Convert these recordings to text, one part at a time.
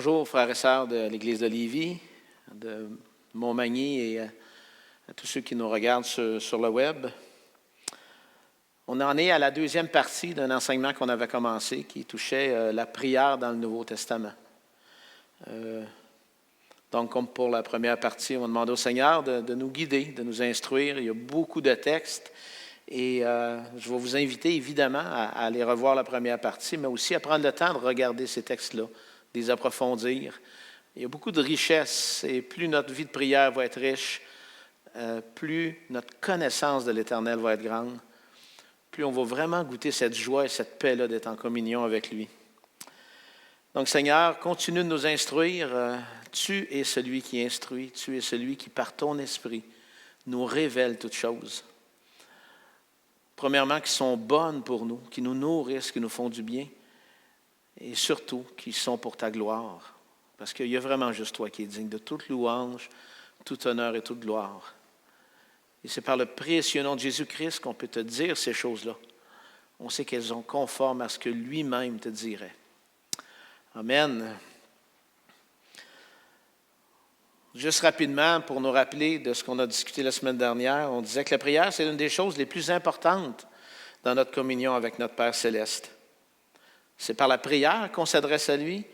Bonjour, frères et sœurs de l'Église de Lévis, de Montmagny et à tous ceux qui nous regardent sur le web. On en est à la deuxième partie d'un enseignement qu'on avait commencé qui touchait la prière dans le Nouveau Testament. Donc, comme pour la première partie, on va demander au Seigneur de nous guider, de nous instruire. Il y a beaucoup de textes et je vais vous inviter évidemment à aller revoir la première partie, mais aussi à prendre le temps de regarder ces textes-là, de les approfondir. Il y a beaucoup de richesses et plus notre vie de prière va être riche, plus notre connaissance de l'Éternel va être grande, plus on va vraiment goûter cette joie et cette paix-là d'être en communion avec lui. Donc, Seigneur, continue de nous instruire. Tu es celui qui instruit, tu es celui qui, par ton esprit, nous révèle toutes choses. Premièrement, qui sont bonnes pour nous, qui nous nourrissent, qui nous font du bien, et surtout, qui sont pour ta gloire. Parce qu'il y a vraiment juste toi qui es digne de toute louange, tout honneur et toute gloire. Et c'est par le précieux nom de Jésus-Christ qu'on peut te dire ces choses-là. On sait qu'elles sont conformes à ce que lui-même te dirait. Amen. Juste rapidement, pour nous rappeler de ce qu'on a discuté la semaine dernière, on disait que la prière, c'est l'une des choses les plus importantes dans notre communion avec notre Père céleste. C'est par la prière qu'on s'adresse à lui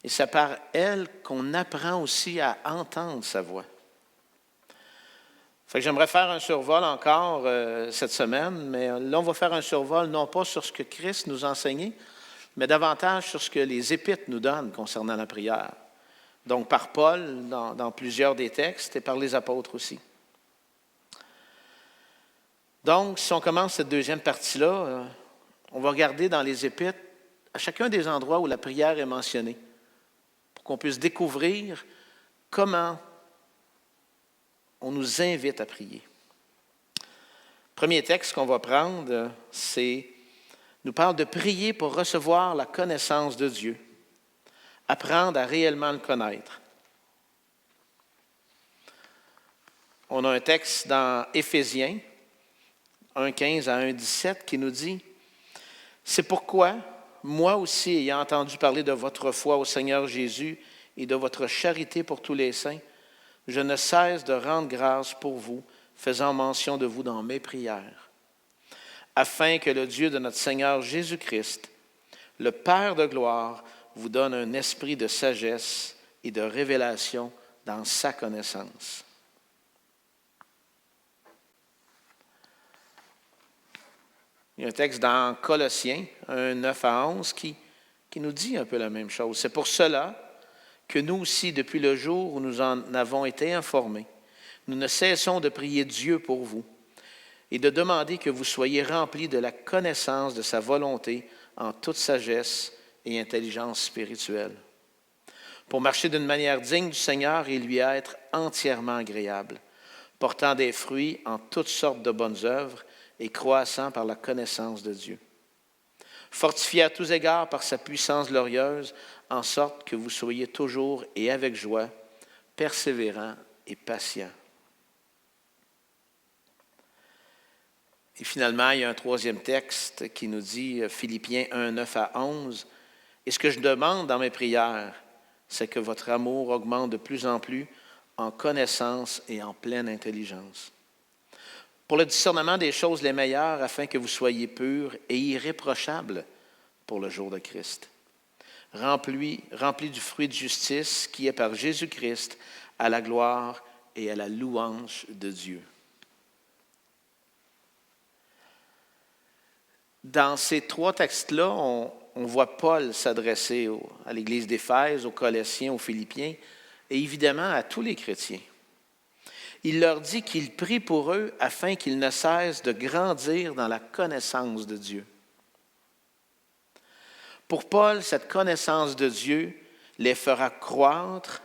et c'est par elle qu'on apprend aussi à entendre sa voix. Fait que j'aimerais faire un survol encore cette semaine, mais là, on va faire un survol non pas sur ce que Christ nous a enseigné, mais davantage sur ce que les Épîtres nous donnent concernant la prière. Donc, par Paul, dans plusieurs des textes, et par les apôtres aussi. Donc, si on commence cette deuxième partie-là, on va regarder dans les Épîtres, à chacun des endroits où la prière est mentionnée, pour qu'on puisse découvrir comment on nous invite à prier. Le premier texte qu'on va prendre, nous parle de prier pour recevoir la connaissance de Dieu. Apprendre à réellement le connaître. On a un texte dans Éphésiens 1,15 à 1,17 qui nous dit « C'est pourquoi, moi aussi, ayant entendu parler de votre foi au Seigneur Jésus et de votre charité pour tous les saints, je ne cesse de rendre grâce pour vous, faisant mention de vous dans mes prières, afin que le Dieu de notre Seigneur Jésus-Christ, le Père de gloire, vous donne un esprit de sagesse et de révélation dans sa connaissance. » Il y a un texte dans Colossiens 1, 9 à 11 qui nous dit un peu la même chose. C'est pour cela que nous aussi, depuis le jour où nous en avons été informés, nous ne cessons de prier Dieu pour vous et de demander que vous soyez remplis de la connaissance de sa volonté en toute sagesse et intelligence spirituelle, pour marcher d'une manière digne du Seigneur et lui être entièrement agréable, portant des fruits en toutes sortes de bonnes œuvres et croissant par la connaissance de Dieu. Fortifié à tous égards par sa puissance glorieuse, en sorte que vous soyez toujours et avec joie, persévérants et patients. Et finalement, il y a un troisième texte qui nous dit, Philippiens 1, 9 à 11, « Et ce que je demande dans mes prières, c'est que votre amour augmente de plus en plus en connaissance et en pleine intelligence, pour le discernement des choses les meilleures, afin que vous soyez purs et irréprochables pour le jour de Christ, remplis du fruit de justice qui est par Jésus-Christ à la gloire et à la louange de Dieu. » Dans ces trois textes-là, on voit Paul s'adresser à l'Église d'Éphèse, aux Colossiens, aux Philippiens, et évidemment à tous les chrétiens. Il leur dit qu'il prie pour eux afin qu'ils ne cessent de grandir dans la connaissance de Dieu. Pour Paul, cette connaissance de Dieu les fera croître,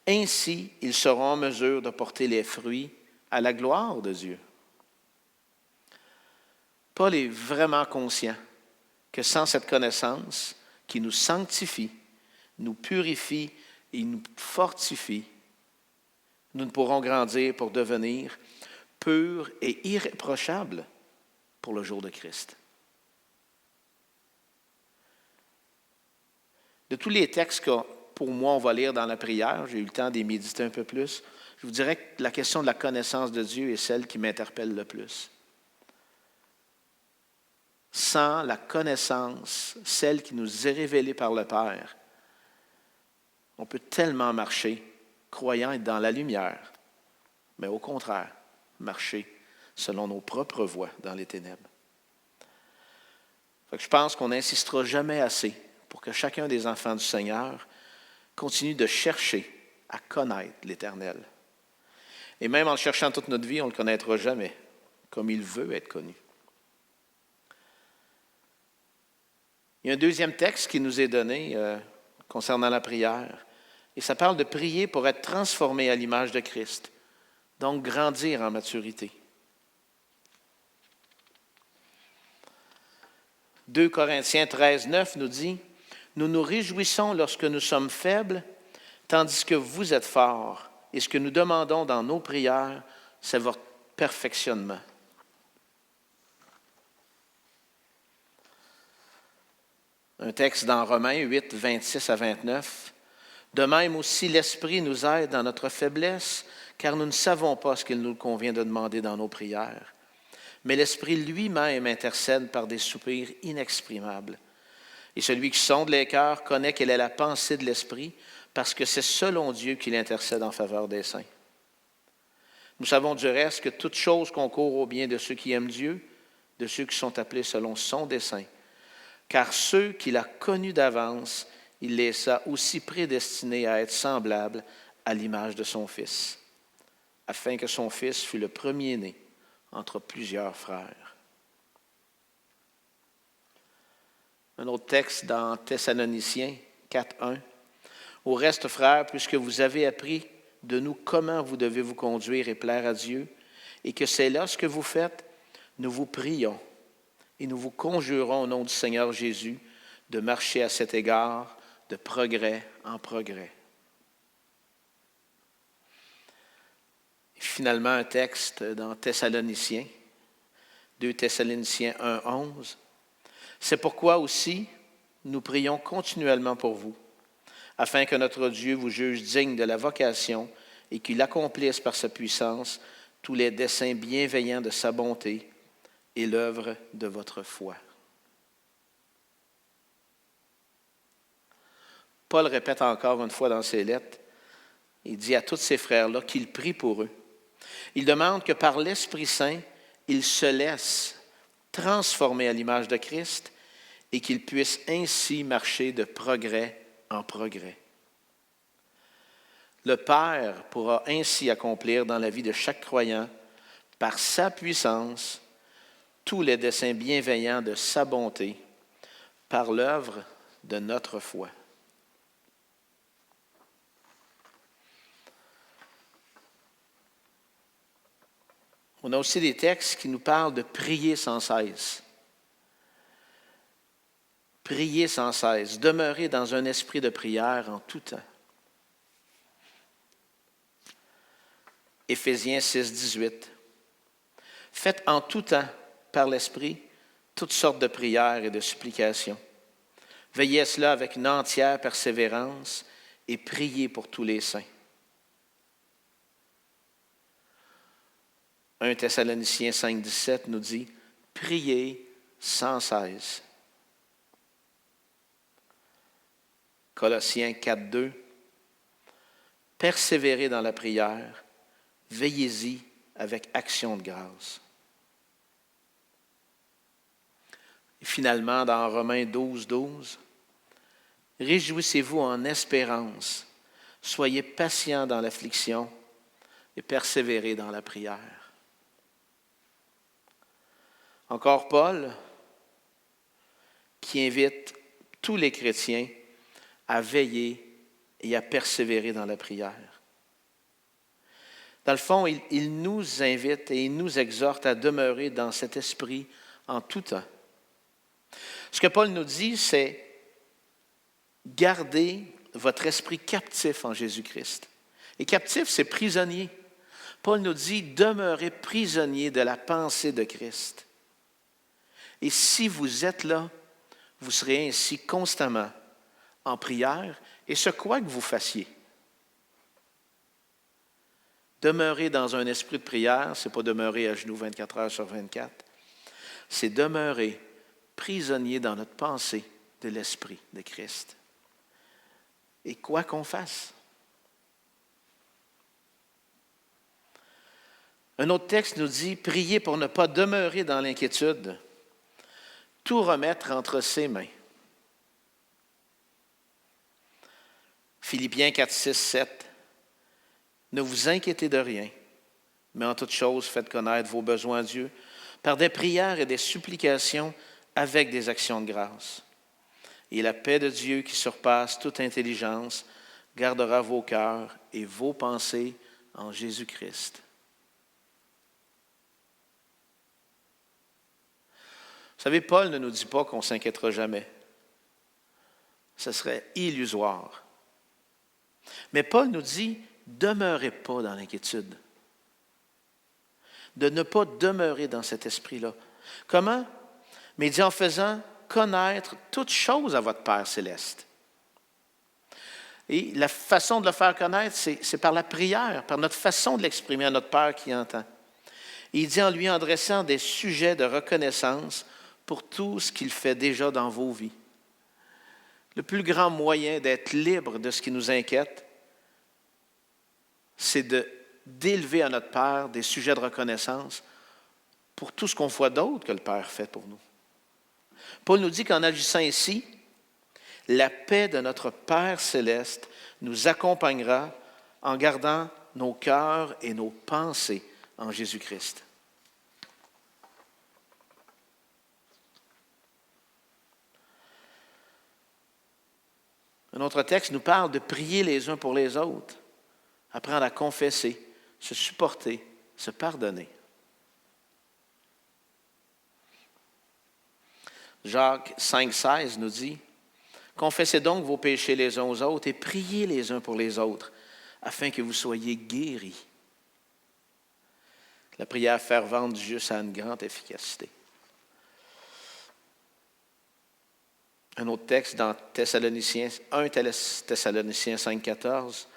ainsi ils seront en mesure de porter les fruits à la gloire de Dieu. Paul est vraiment conscient que sans cette connaissance qui nous sanctifie, nous purifie et nous fortifie, nous ne pourrons grandir pour devenir purs et irréprochables pour le jour de Christ. De tous les textes pour moi, on va lire dans la prière. J'ai eu le temps d'y méditer un peu plus. Je vous dirais que la question de la connaissance de Dieu est celle qui m'interpelle le plus. Sans la connaissance, celle qui nous est révélée par le Père, on peut tellement marcher, croyant être dans la lumière, mais au contraire, marcher selon nos propres voies dans les ténèbres. Fait que je pense qu'on n'insistera jamais assez pour que chacun des enfants du Seigneur continue de chercher à connaître l'Éternel. Et même en le cherchant toute notre vie, on ne le connaîtra jamais comme il veut être connu. Il y a un deuxième texte qui nous est donné concernant la prière. Et ça parle de prier pour être transformé à l'image de Christ, donc grandir en maturité. 2 Corinthiens 13, 9 nous dit « Nous nous réjouissons lorsque nous sommes faibles, tandis que vous êtes forts, et ce que nous demandons dans nos prières, c'est votre perfectionnement. » Un texte dans Romains 8, 26 à 29. « De même aussi, l'Esprit nous aide dans notre faiblesse, car nous ne savons pas ce qu'il nous convient de demander dans nos prières. Mais l'Esprit lui-même intercède par des soupirs inexprimables. Et celui qui sonde les cœurs connaît quelle est la pensée de l'Esprit, parce que c'est selon Dieu qu'il intercède en faveur des saints. Nous savons du reste que toute chose concourt au bien de ceux qui aiment Dieu, de ceux qui sont appelés selon son dessein. Car ceux qu'il a connus d'avance, il les a aussi prédestinés à être semblables à l'image de son Fils, afin que son Fils fût le premier-né entre plusieurs frères. » Un autre texte dans Thessaloniciens 4.1. « Au reste, frères, puisque vous avez appris de nous comment vous devez vous conduire et plaire à Dieu, et que c'est là ce que vous faites, nous vous prions et nous vous conjurons au nom du Seigneur Jésus de marcher à cet égard de progrès en progrès. » Et finalement, un texte dans Thessaloniciens, 2 Thessaloniciens 1.11. « C'est pourquoi aussi nous prions continuellement pour vous, afin que notre Dieu vous juge digne de la vocation et qu'il accomplisse par sa puissance tous les desseins bienveillants de sa bonté et l'œuvre de votre foi. » Paul répète encore une fois dans ses lettres, il dit à tous ces frères-là qu'il prie pour eux. Il demande que par l'Esprit Saint, ils se laissent transformer à l'image de Christ et qu'ils puissent ainsi marcher de progrès en progrès. Le Père pourra ainsi accomplir dans la vie de chaque croyant, par sa puissance, tous les desseins bienveillants de sa bonté, par l'œuvre de notre foi. On a aussi des textes qui nous parlent de prier sans cesse. Prier sans cesse, demeurer dans un esprit de prière en tout temps. Éphésiens 6, 18. « Faites en tout temps, par l'Esprit, toutes sortes de prières et de supplications. Veillez à cela avec une entière persévérance et priez pour tous les saints. » 1 Thessaloniciens 5, 17 nous dit « Priez sans cesse. » Colossiens 4, 2. « Persévérez dans la prière, veillez-y avec action de grâce. » Et finalement, dans Romains 12, 12, « Réjouissez-vous en espérance, soyez patients dans l'affliction et persévérez dans la prière. » Encore Paul, qui invite tous les chrétiens à veiller et à persévérer dans la prière. Dans le fond, il nous invite et il nous exhorte à demeurer dans cet esprit en tout temps. Ce que Paul nous dit, c'est gardez votre esprit captif en Jésus-Christ. Et captif, c'est prisonnier. Paul nous dit demeurez prisonnier de la pensée de Christ. Et si vous êtes là, vous serez ainsi constamment en prière Et ce quoi que vous fassiez. Demeurer dans un esprit de prière, ce n'est pas demeurer à genoux 24 heures sur 24, c'est demeurer prisonnier dans notre pensée de l'Esprit de Christ. Et quoi qu'on fasse. Un autre texte nous dit, priez pour ne pas demeurer dans l'inquiétude, tout remettre entre ses mains. Philippiens 4, 6, 7. Ne vous inquiétez de rien, mais en toute chose, faites connaître vos besoins à Dieu par des prières et des supplications avec des actions de grâce. Et la paix de Dieu qui surpasse toute intelligence gardera vos cœurs et vos pensées en Jésus-Christ. Vous savez, Paul ne nous dit pas qu'on ne s'inquiétera jamais. Ce serait illusoire. Mais Paul nous dit, demeurez pas dans l'inquiétude. De ne pas demeurer dans cet esprit-là. Comment? Mais il dit en faisant connaître toutes choses à votre Père céleste. Et la façon de le faire connaître, c'est par la prière, par notre façon de l'exprimer à notre Père qui entend. Et il dit en lui adressant des sujets de reconnaissance pour tout ce qu'il fait déjà dans vos vies. Le plus grand moyen d'être libre de ce qui nous inquiète, c'est d'élever à notre Père des sujets de reconnaissance pour tout ce qu'on voit d'autre que le Père fait pour nous. Paul nous dit qu'en agissant ici, la paix de notre Père céleste nous accompagnera en gardant nos cœurs et nos pensées en Jésus-Christ. Un autre texte nous parle de prier les uns pour les autres, apprendre à confesser, se supporter, se pardonner. Jacques 5,16 nous dit « Confessez donc vos péchés les uns aux autres et priez les uns pour les autres, afin que vous soyez guéris. » La prière fervente du juste a une grande efficacité. Un autre texte dans 1 Thessaloniciens 5,14.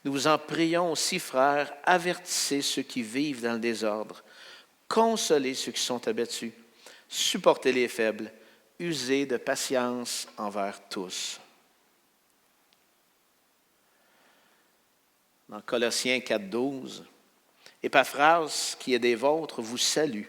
Nous vous en prions aussi, frères, avertissez ceux qui vivent dans le désordre, consolez ceux qui sont abattus, supportez les faibles, usez de patience envers tous. Dans Colossiens 4,12, Épaphras, qui est des vôtres, vous salue.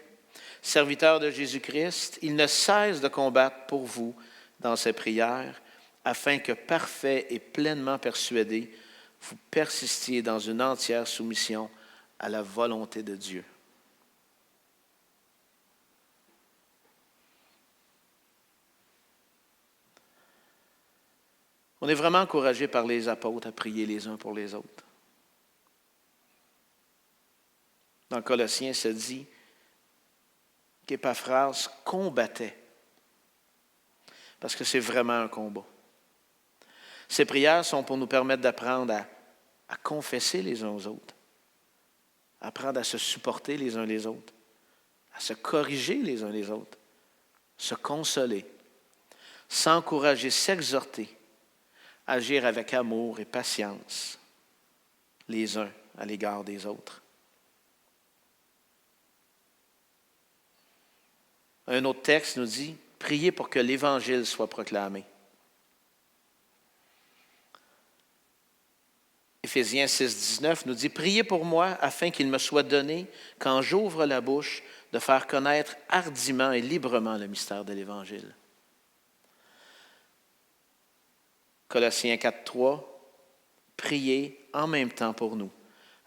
Serviteur de Jésus-Christ, il ne cesse de combattre pour vous dans ses prières, afin que, parfait et pleinement persuadé, vous persistiez dans une entière soumission à la volonté de Dieu. On est vraiment encouragé par les apôtres à prier les uns pour les autres. Dans Colossiens, ça dit qu'Épaphras combattait. Parce que c'est vraiment un combat. Ces prières sont pour nous permettre d'apprendre à confesser les uns aux autres, apprendre à se supporter les uns les autres, à se corriger les uns les autres, se consoler, s'encourager, s'exhorter, agir avec amour et patience les uns à l'égard des autres. Un autre texte nous dit « Priez pour que l'Évangile soit proclamé ». Éphésiens 6, 19 nous dit « Priez pour moi afin qu'il me soit donné, quand j'ouvre la bouche, de faire connaître hardiment et librement le mystère de l'Évangile. » Colossiens 4, 3 « Priez en même temps pour nous,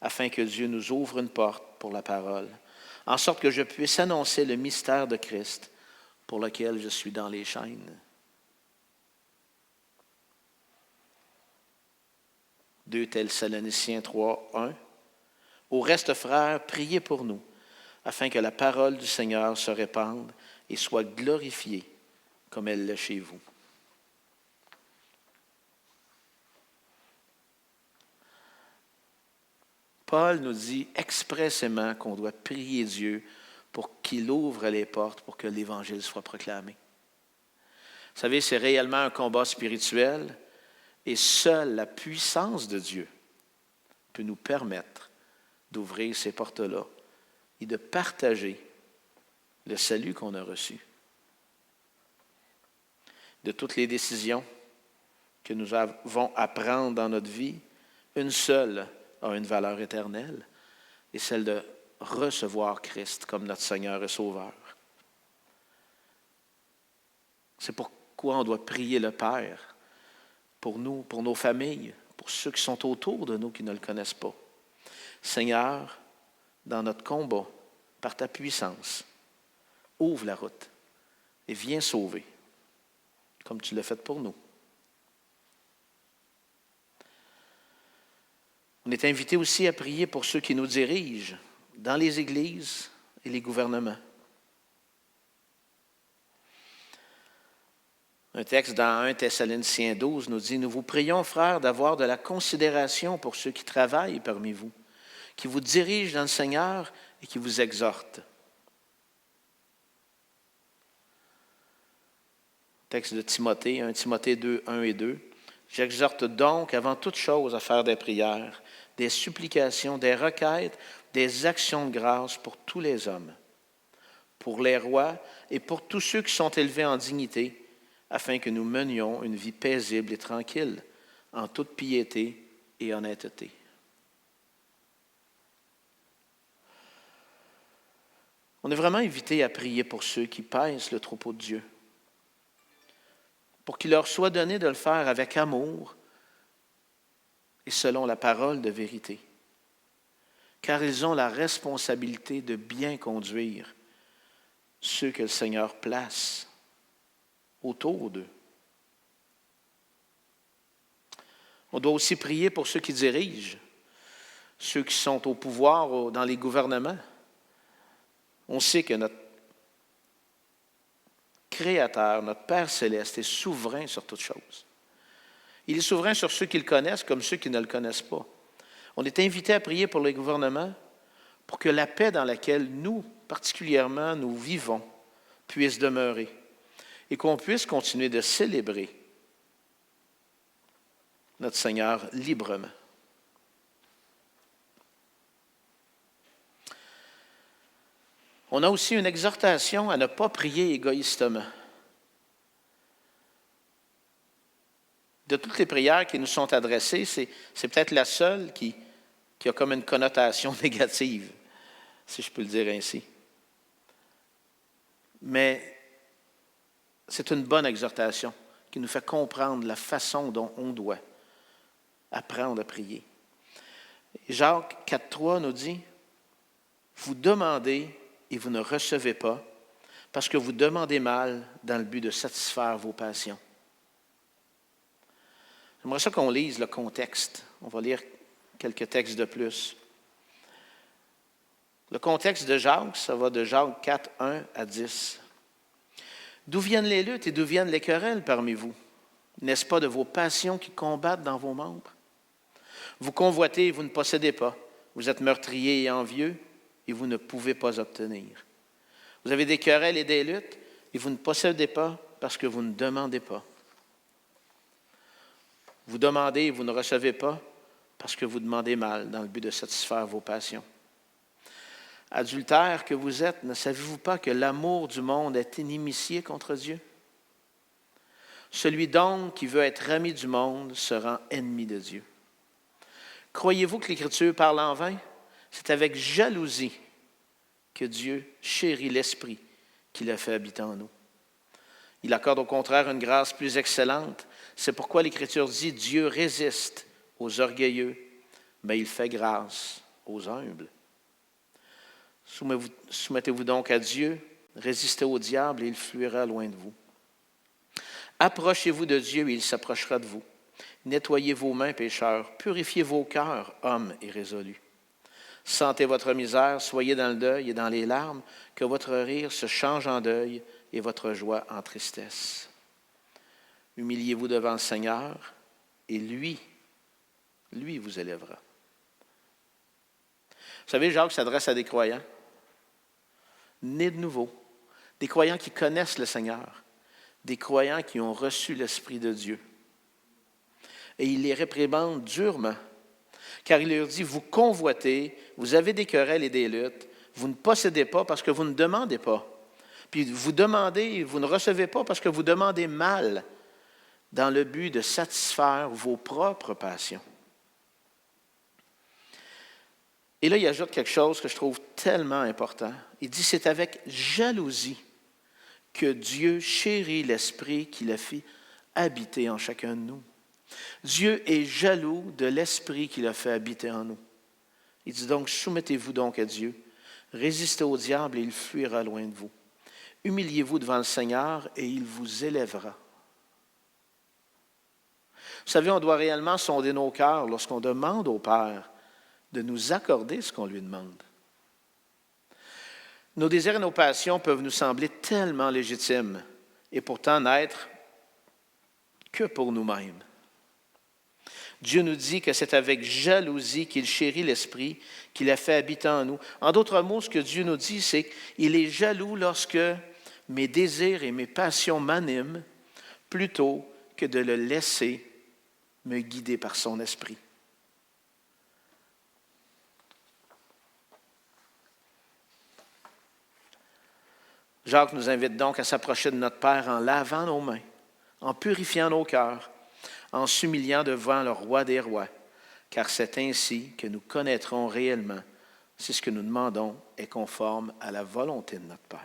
afin que Dieu nous ouvre une porte pour la parole, en sorte que je puisse annoncer le mystère de Christ, pour lequel je suis dans les chaînes. » 2 Thessaloniciens 3, 1. « Au reste, frères, priez pour nous, afin que la parole du Seigneur se répande et soit glorifiée comme elle l'est chez vous. » Paul nous dit expressément qu'on doit prier Dieu pour qu'il ouvre les portes pour que l'Évangile soit proclamé. Vous savez, c'est réellement un combat spirituel, Et seule la puissance de Dieu peut nous permettre d'ouvrir ces portes-là et de partager le salut qu'on a reçu. De toutes les décisions que nous avons à prendre dans notre vie, une seule a une valeur éternelle, et celle de recevoir Christ comme notre Seigneur et Sauveur. C'est pourquoi on doit prier le Père pour nous, pour nos familles, pour ceux qui sont autour de nous qui ne le connaissent pas. Seigneur, dans notre combat, par ta puissance, ouvre la route et viens sauver, comme tu l'as fait pour nous. On est invité aussi à prier pour ceux qui nous dirigent dans les églises et les gouvernements. Un texte dans 1 Thessaloniciens 12 nous dit « Nous vous prions, frères, d'avoir de la considération pour ceux qui travaillent parmi vous, qui vous dirigent dans le Seigneur et qui vous exhortent. » Texte de Timothée, 1 Timothée 2, 1 et 2. « J'exhorte donc avant toute chose à faire des prières, des supplications, des requêtes, des actions de grâce pour tous les hommes, pour les rois et pour tous ceux qui sont élevés en dignité, afin que nous menions une vie paisible et tranquille, en toute piété et honnêteté. » On est vraiment invité à prier pour ceux qui paissent le troupeau de Dieu, pour qu'il leur soit donné de le faire avec amour et selon la parole de vérité, car ils ont la responsabilité de bien conduire ceux que le Seigneur place autour d'eux. On doit aussi prier pour ceux qui dirigent, ceux qui sont au pouvoir dans les gouvernements. On sait que notre Créateur, notre Père céleste, est souverain sur toutes choses. Il est souverain sur ceux qui le connaissent comme ceux qui ne le connaissent pas. On est invité à prier pour les gouvernements pour que la paix dans laquelle nous, particulièrement, nous vivons, puisse demeurer et qu'on puisse continuer de célébrer notre Seigneur librement. On a aussi une exhortation à ne pas prier égoïstement. De toutes les prières qui nous sont adressées, c'est peut-être la seule qui a comme une connotation négative, si je peux le dire ainsi. Mais c'est une bonne exhortation qui nous fait comprendre la façon dont on doit apprendre à prier. Jacques 4,3 nous dit « Vous demandez et vous ne recevez pas, parce que vous demandez mal dans le but de satisfaire vos passions. » J'aimerais ça qu'on lise le contexte. On va lire quelques textes de plus. Le contexte de Jacques, ça va de Jacques 4, 1 à 10. « D'où viennent les luttes et d'où viennent les querelles parmi vous? N'est-ce pas de vos passions qui combattent dans vos membres? Vous convoitez et vous ne possédez pas. Vous êtes meurtriers et envieux et vous ne pouvez pas obtenir. Vous avez des querelles et des luttes et vous ne possédez pas parce que vous ne demandez pas. Vous demandez et vous ne recevez pas parce que vous demandez mal dans le but de satisfaire vos passions. Adultères que vous êtes, ne savez-vous pas que l'amour du monde est inimitié contre Dieu? Celui donc qui veut être ami du monde se rend ennemi de Dieu. Croyez-vous que l'Écriture parle en vain? C'est avec jalousie que Dieu chérit l'Esprit qu'il a fait habiter en nous. Il accorde au contraire une grâce plus excellente. C'est pourquoi l'Écriture dit « Dieu résiste aux orgueilleux, mais il fait grâce aux humbles. » Soumettez-vous donc à Dieu, résistez au diable et il fuira loin de vous. Approchez-vous de Dieu et il s'approchera de vous. Nettoyez vos mains, pécheurs, purifiez vos cœurs, hommes irrésolus. Sentez votre misère, soyez dans le deuil et dans les larmes, que votre rire se change en deuil et votre joie en tristesse. Humiliez-vous devant le Seigneur et lui vous élèvera. Vous savez, Jacques s'adresse à des croyants, nés de nouveau, des croyants qui connaissent le Seigneur, des croyants qui ont reçu l'Esprit de Dieu. et il les réprimande durement. Car il leur dit, vous convoitez, vous avez des querelles et des luttes, vous ne possédez pas parce que vous ne demandez pas. Puis vous demandez, vous ne recevez pas parce que vous demandez mal, dans le but de satisfaire vos propres passions. Et là, il ajoute quelque chose que je trouve tellement important. Il dit, c'est avec jalousie que Dieu chérit l'esprit qu'il a fait habiter en chacun de nous. Dieu est jaloux de l'esprit qu'il a fait habiter en nous. Il dit donc, soumettez-vous donc à Dieu, résistez au diable et il fuira loin de vous. Humiliez-vous devant le Seigneur et il vous élèvera. Vous savez, on doit réellement sonder nos cœurs lorsqu'on demande au Père de nous accorder ce qu'on lui demande. Nos désirs et nos passions peuvent nous sembler tellement légitimes et pourtant n'être que pour nous-mêmes. Dieu nous dit que c'est avec jalousie qu'il chérit l'esprit, qu'il a fait habiter en nous. En d'autres mots, ce que Dieu nous dit, c'est qu'il est jaloux lorsque mes désirs et mes passions m'animent plutôt que de le laisser me guider par son esprit. Jacques nous invite donc à s'approcher de notre Père en lavant nos mains, en purifiant nos cœurs, en s'humiliant devant le Roi des rois, car c'est ainsi que nous connaîtrons réellement si ce que nous demandons est conforme à la volonté de notre Père.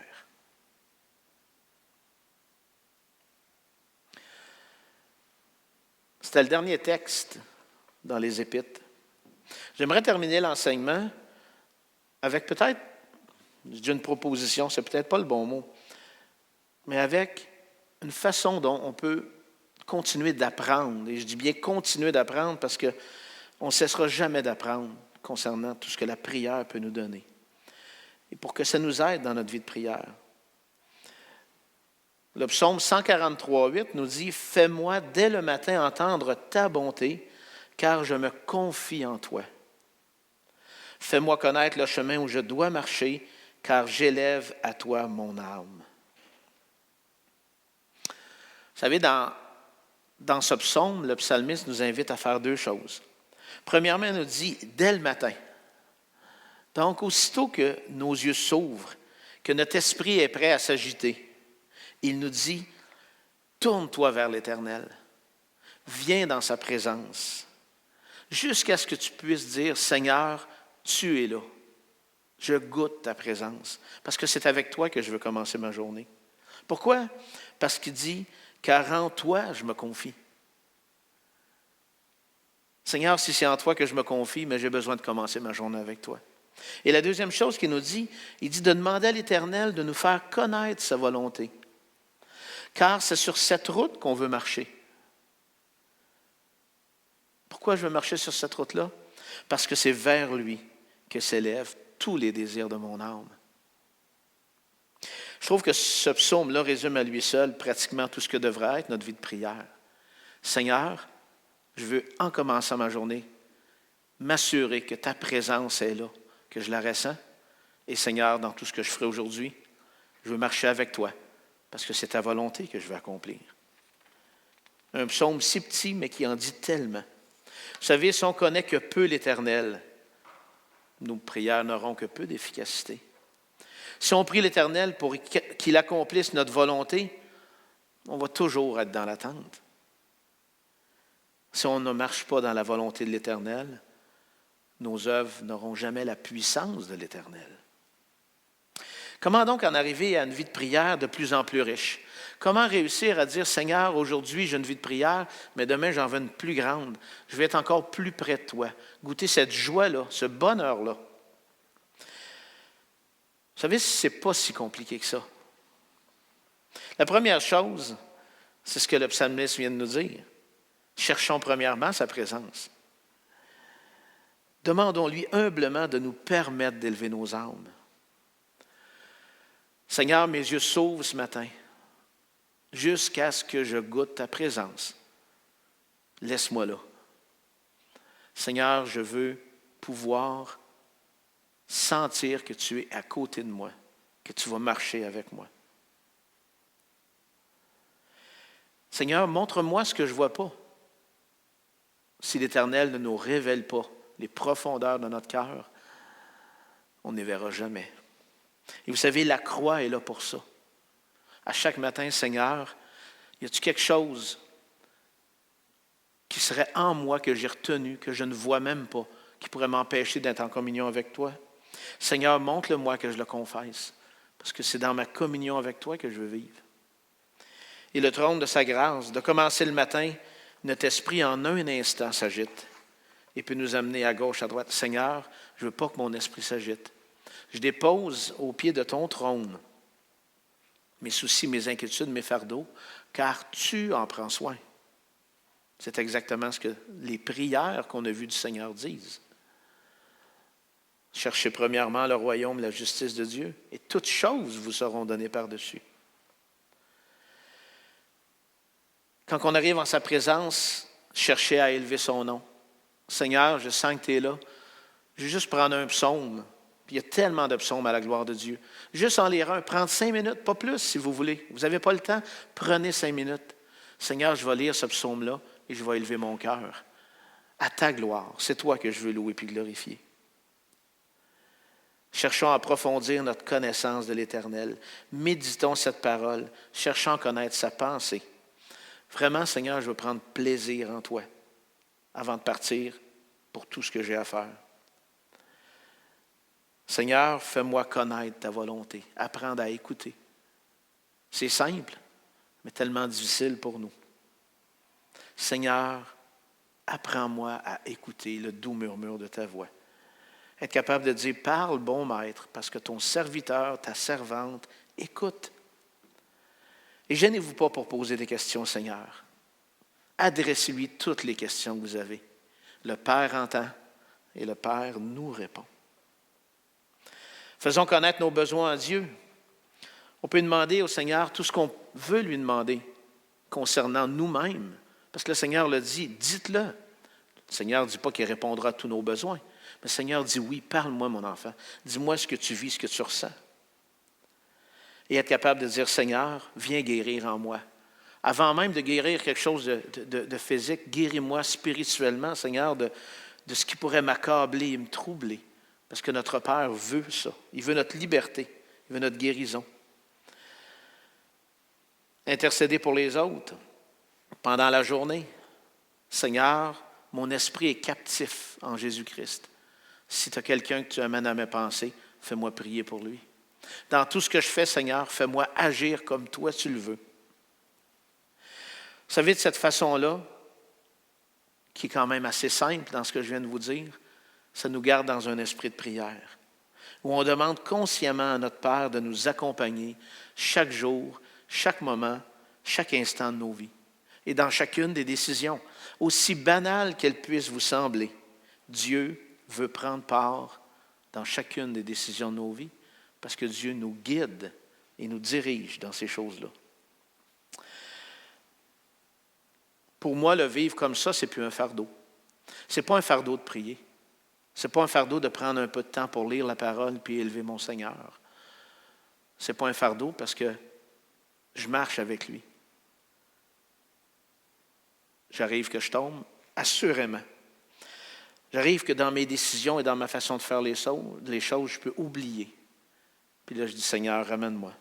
C'était le dernier texte dans les Épîtres. J'aimerais terminer l'enseignement avec peut-être, je dis une proposition, c'est peut-être pas le bon mot, mais avec une façon dont on peut continuer d'apprendre. Et je dis bien continuer d'apprendre parce qu'on ne cessera jamais d'apprendre concernant tout ce que la prière peut nous donner. Et pour que ça nous aide dans notre vie de prière. Le psaume 143:8 nous dit « Fais-moi dès le matin entendre ta bonté, car je me confie en toi. Fais-moi connaître le chemin où je dois marcher, car j'élève à toi mon âme. » Vous savez, dans ce psaume, le psalmiste nous invite à faire deux choses. Premièrement, il nous dit « dès le matin ». Donc, aussitôt que nos yeux s'ouvrent, que notre esprit est prêt à s'agiter, il nous dit « tourne-toi vers l'Éternel, viens dans sa présence, jusqu'à ce que tu puisses dire « Seigneur, tu es là, je goûte ta présence, parce que c'est avec toi que je veux commencer ma journée. » Pourquoi? Parce qu'il dit « car en toi je me confie. » Seigneur, si c'est en toi que je me confie, mais j'ai besoin de commencer ma journée avec toi. Et la deuxième chose qu'il nous dit, il dit de demander à l'Éternel de nous faire connaître sa volonté. Car c'est sur cette route qu'on veut marcher. Pourquoi je veux marcher sur cette route-là? Parce que c'est vers lui que s'élèvent tous les désirs de mon âme. Je trouve que ce psaume-là résume à lui seul pratiquement tout ce que devrait être notre vie de prière. Seigneur, je veux, en commençant ma journée, m'assurer que ta présence est là, que je la ressens. Et Seigneur, dans tout ce que je ferai aujourd'hui, je veux marcher avec toi, parce que c'est ta volonté que je veux accomplir. Un psaume si petit, mais qui en dit tellement. Vous savez, si on connaît que peu l'Éternel, nos prières n'auront que peu d'efficacité. Si on prie l'Éternel pour qu'il accomplisse notre volonté, on va toujours être dans l'attente. Si on ne marche pas dans la volonté de l'Éternel, nos œuvres n'auront jamais la puissance de l'Éternel. Comment donc en arriver à une vie de prière de plus en plus riche? Comment réussir à dire, Seigneur, aujourd'hui j'ai une vie de prière, mais demain j'en veux une plus grande. Je vais être encore plus près de toi. Goûter cette joie-là, ce bonheur-là. Vous savez, ce n'est pas si compliqué que ça. La première chose, c'est ce que le psalmiste vient de nous dire. Cherchons premièrement sa présence. Demandons-lui humblement de nous permettre d'élever nos âmes. Seigneur, mes yeux s'ouvrent ce matin, jusqu'à ce que je goûte ta présence. Laisse-moi là. Seigneur, je veux pouvoir sentir que tu es à côté de moi, que tu vas marcher avec moi. Seigneur, montre-moi ce que je ne vois pas. si l'Éternel ne nous révèle pas les profondeurs de notre cœur, on ne les verra jamais. Et vous savez, la croix est là pour ça. À chaque matin, Seigneur, y a-t-il quelque chose qui serait en moi que j'ai retenu, que je ne vois même pas, qui pourrait m'empêcher d'être en communion avec toi? Seigneur, montre-le-moi que je le confesse, parce que c'est dans ma communion avec toi que je veux vivre. Et le trône de sa grâce, de commencer le matin, notre esprit en un instant s'agite et peut nous amener à gauche, à droite. Seigneur, je ne veux pas que mon esprit s'agite. Je dépose au pied de ton trône mes soucis, mes inquiétudes, mes fardeaux, car tu en prends soin. C'est exactement ce que les prières qu'on a vues du Seigneur disent. Cherchez premièrement le royaume et la justice de Dieu, et toutes choses vous seront données par-dessus. Quand on arrive en sa présence, cherchez à élever son nom. Seigneur, je sens que tu es là. Je vais juste prendre un psaume. Puis il y a tellement de psaumes à la gloire de Dieu. Juste en lire un, prendre 5 minutes, pas plus si vous voulez. Vous n'avez pas le temps, prenez 5 minutes. Seigneur, je vais lire ce psaume-là et je vais élever mon cœur à ta gloire. C'est toi que je veux louer puis glorifier. Cherchons à approfondir notre connaissance de l'Éternel. Méditons cette parole. Cherchons à connaître sa pensée. Vraiment, Seigneur, je veux prendre plaisir en toi avant de partir pour tout ce que j'ai à faire. Seigneur, fais-moi connaître ta volonté, apprendre à écouter. C'est simple, mais tellement difficile pour nous. Seigneur, apprends-moi à écouter le doux murmure de ta voix. Être capable de dire, parle, bon maître, parce que ton serviteur, ta servante, écoute. Et gênez-vous pas pour poser des questions, Seigneur. Adressez-lui toutes les questions que vous avez. Le Père entend et le Père nous répond. Faisons connaître nos besoins à Dieu. On peut demander au Seigneur tout ce qu'on veut lui demander concernant nous-mêmes. Parce que le Seigneur le dit, dites-le. Le Seigneur ne dit pas qu'il répondra à tous nos besoins. Mais le Seigneur dit, oui, parle-moi mon enfant. Dis-moi ce que tu vis, ce que tu ressens. Et être capable de dire, Seigneur, viens guérir en moi. Avant même de guérir quelque chose de physique, guéris-moi spirituellement, Seigneur, de ce qui pourrait m'accabler et me troubler. Parce que notre Père veut ça. Il veut notre liberté. Il veut notre guérison. Intercéder pour les autres pendant la journée. Seigneur, mon esprit est captif en Jésus-Christ. Si tu as quelqu'un que tu amènes à mes pensées, fais-moi prier pour lui. Dans tout ce que je fais, Seigneur, fais-moi agir comme toi tu le veux. Vous savez, de cette façon-là, qui est quand même assez simple dans ce que je viens de vous dire, ça nous garde dans un esprit de prière, où on demande consciemment à notre Père de nous accompagner chaque jour, chaque moment, chaque instant de nos vies. Et dans chacune des décisions, aussi banales qu'elles puissent vous sembler, Dieu veut prendre part dans chacune des décisions de nos vies, parce que Dieu nous guide et nous dirige dans ces choses-là. Pour moi, le vivre comme ça, c'est plus un fardeau. Ce n'est pas un fardeau de prier. Ce n'est pas un fardeau de prendre un peu de temps pour lire la parole puis élever mon Seigneur. Ce n'est pas un fardeau parce que je marche avec lui. J'arrive que je tombe, assurément. J'arrive que dans mes décisions et dans ma façon de faire les choses, je peux oublier. Puis là, je dis, Seigneur, ramène-moi.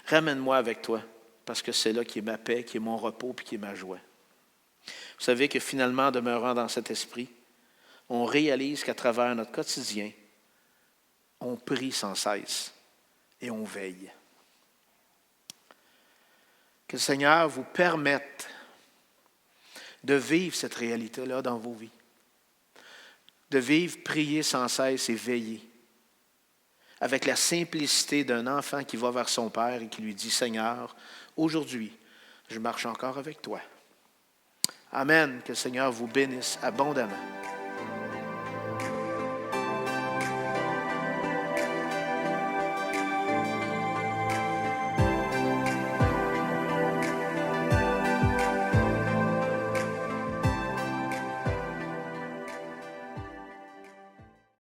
Ramène-moi avec toi, parce que c'est là qui est ma paix, qui est mon repos, puis qui est ma joie. Vous savez que finalement, demeurant dans cet esprit, on réalise qu'à travers notre quotidien, on prie sans cesse et on veille. Que le Seigneur vous permette de vivre cette réalité-là dans vos vies. De vivre, prier sans cesse et veiller. Avec la simplicité d'un enfant qui va vers son Père et qui lui dit, Seigneur, aujourd'hui, je marche encore avec toi. Amen. Que le Seigneur vous bénisse abondamment.